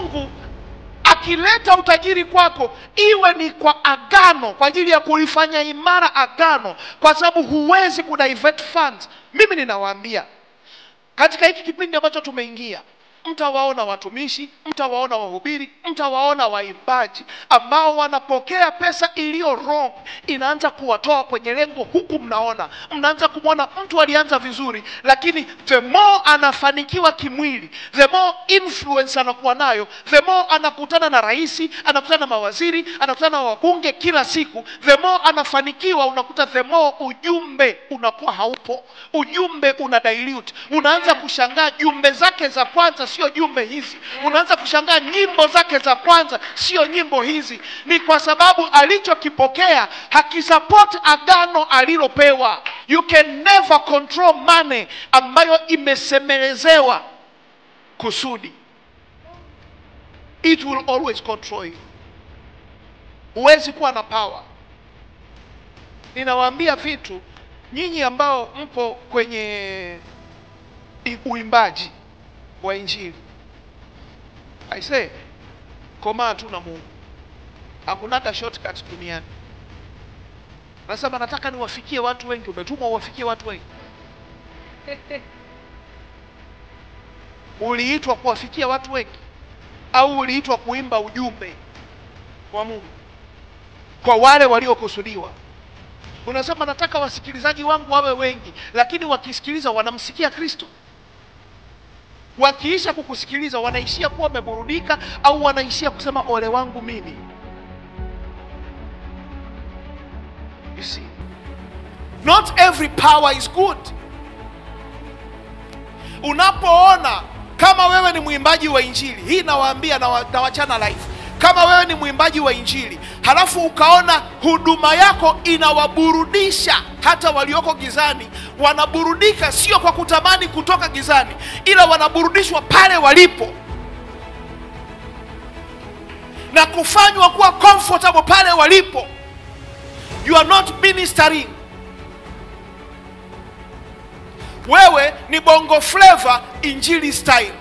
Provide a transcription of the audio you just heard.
Mungu akileta utajiri kwako, iwe ni kwa agano, kwa ajili ya kulifanya imara agano, kwa sababu huwezi kudivert funds. Mimi ninawaambia, katika hiki kipindi ambacho tumeingia, mtawaona watumishi, mtawaona wahubiri, mtawaona waimbaji ambao wanapokea pesa iliyo wrong, inaanza kuwatoa kwenye lengo. Huku mnaanza kumwona mtu alianza vizuri, lakini the more anafanikiwa kimwili, the more influence anakuwa nayo, the more anakutana na rais, anakutana na mawaziri, anakutana na wabunge kila siku, the more anafanikiwa, unakuta the more ujumbe unakuwa haupo, ujumbe una dilute. Unaanza kushangaa jumbe zake za kwanza sio jumbe hizi. Unaanza kushangaa nyimbo zake za kwanza sio nyimbo hizi. Ni kwa sababu alichokipokea hakisupport agano alilopewa. You can never control money ambayo imesemelezewa kusudi. It will always control you. Huwezi kuwa na power. Ninawaambia vitu nyinyi ambao mpo kwenye uimbaji wa Injili. I say, komaa tu na Mungu. Hakunaka shortcut duniani. Nasema nataka niwafikie watu wengi. Umetumwa uwafikie watu wengi. Uliitwa kuwafikia watu wengi, au uliitwa kuimba ujumbe wa Mungu kwa wale waliokusudiwa? Unasema nataka wasikilizaji wangu wawe wengi, lakini wakisikiliza wanamsikia Kristo? Wakiisha kukusikiliza wanaishia kuwa wameburudika, au wanaishia kusema ole wangu mimi? You see, not every power is good. Unapoona kama wewe ni mwimbaji wa Injili, hii nawaambia na wachana live, kama wewe ni mwimbaji wa Injili halafu ukaona huduma yako inawaburudisha hata walioko gizani, wanaburudika sio kwa kutamani kutoka gizani, ila wanaburudishwa pale walipo na kufanywa kuwa comfortable pale walipo, you are not ministering. Wewe ni bongo flavor Injili style.